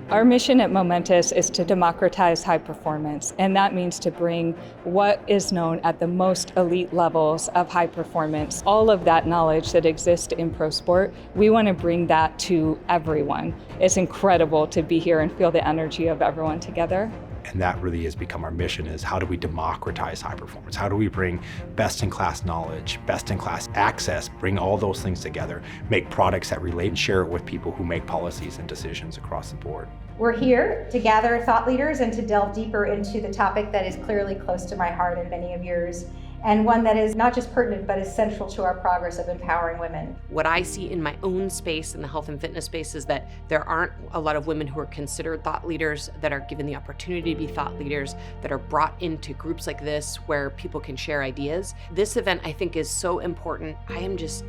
Our mission at Momentous is to democratize high performance, and that means to bring what is known at the most elite levels of high performance, all of that knowledge that exists in pro sport, we want to bring that to everyone. It's incredible to be here and feel the energy of everyone together. And that really has become our mission, is how do we democratize high performance? How do we bring best-in-class knowledge, best-in-class access, bring all those things together, make products that relate and share it with people who make policies and decisions across the board. We're here to gather thought leaders and to delve deeper into the topic that is clearly close to my heart and many of yours, and one that is not just pertinent, but is central to our progress of empowering women. What I see in my own space, in the health and fitness space, is that there aren't a lot of women who are considered thought leaders, that are given the opportunity to be thought leaders, that are brought into groups like this where people can share ideas. This event, I think, is so important. I am just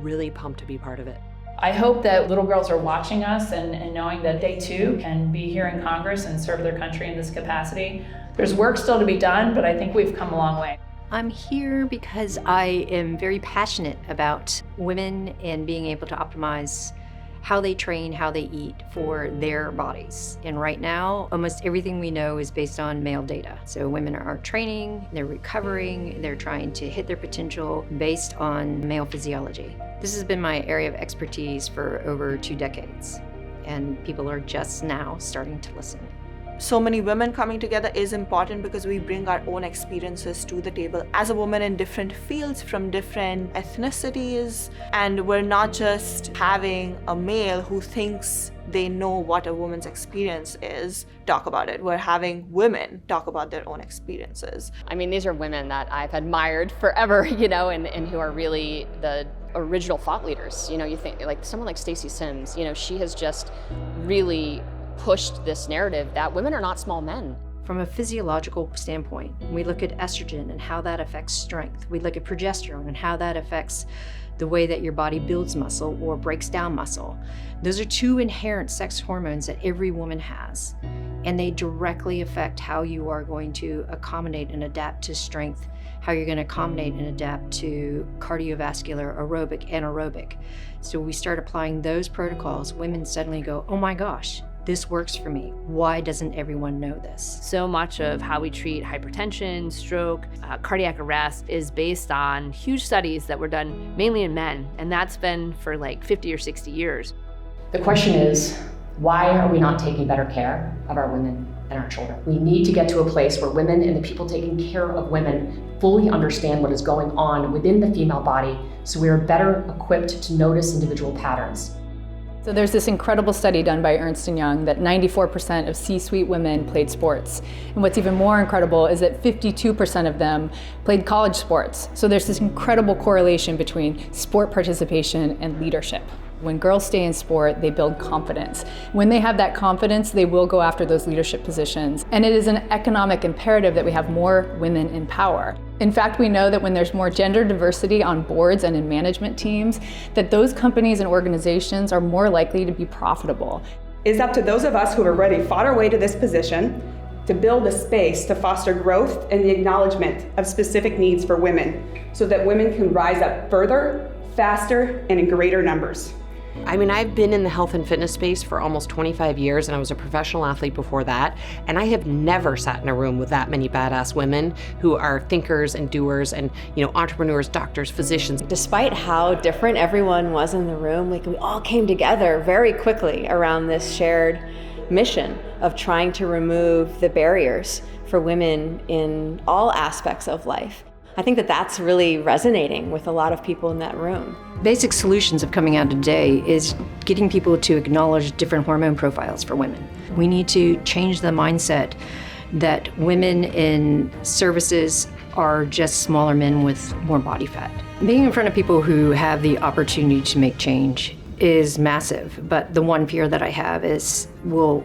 really pumped to be part of it. I hope that little girls are watching us and knowing that they too can be here in Congress and serve their country in this capacity. There's work still to be done, but I think we've come a long way. I'm here because I am very passionate about women and being able to optimize how they train, how they eat for their bodies. And right now, almost everything we know is based on male data. So women are training, they're recovering, they're trying to hit their potential based on male physiology. This has been my area of expertise for over 2 decades, and people are just now starting to listen. So many women coming together is important because we bring our own experiences to the table as a woman in different fields from different ethnicities. And we're not just having a male who thinks they know what a woman's experience is talk about it. We're having women talk about their own experiences. I mean, these are women that I've admired forever, and who are really the original thought leaders. You think like someone like Stacey Sims, she has just really pushed this narrative that women are not small men. From a physiological standpoint, we look at estrogen and how that affects strength. We look at progesterone and how that affects the way that your body builds muscle or breaks down muscle. Those are 2 inherent sex hormones that every woman has, and they directly affect how you are going to accommodate and adapt to strength, how you're going to accommodate and adapt to cardiovascular, aerobic, anaerobic. So we start applying those protocols, women suddenly go, oh my gosh, this works for me. Why doesn't everyone know this? So much of how we treat hypertension, stroke, cardiac arrest is based on huge studies that were done mainly in men, and that's been for like 50 or 60 years. The question is, why are we not taking better care of our women and our children? We need to get to a place where women and the people taking care of women fully understand what is going on within the female body, so we are better equipped to notice individual patterns. So there's this incredible study done by Ernst & Young that 94% of C-suite women played sports. And what's even more incredible is that 52% of them played college sports. So there's this incredible correlation between sport participation and leadership. When girls stay in sport, they build confidence. When they have that confidence, they will go after those leadership positions. And it is an economic imperative that we have more women in power. In fact, we know that when there's more gender diversity on boards and in management teams, that those companies and organizations are more likely to be profitable. It's up to those of us who have already fought our way to this position to build a space to foster growth and the acknowledgement of specific needs for women so that women can rise up further, faster, and in greater numbers. I mean, I've been in the health and fitness space for almost 25 years, and I was a professional athlete before that, and I have never sat in a room with that many badass women who are thinkers and doers and, entrepreneurs, doctors, physicians. Despite how different everyone was in the room, we all came together very quickly around this shared mission of trying to remove the barriers for women in all aspects of life. I think that that's really resonating with a lot of people in that room. Basic solutions of coming out today is getting people to acknowledge different hormone profiles for women. We need to change the mindset that women in services are just smaller men with more body fat. Being in front of people who have the opportunity to make change is massive, but the one fear that I have is we'll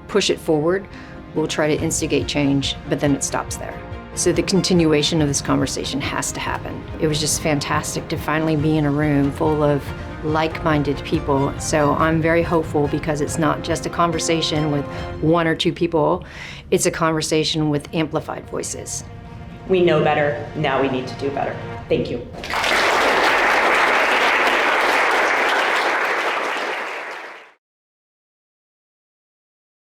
push it forward, we'll try to instigate change, but then it stops there. So the continuation of this conversation has to happen. It was just fantastic to finally be in a room full of like-minded people. So I'm very hopeful because it's not just a conversation with 1 or 2 people, it's a conversation with amplified voices. We know better, now we need to do better. Thank you.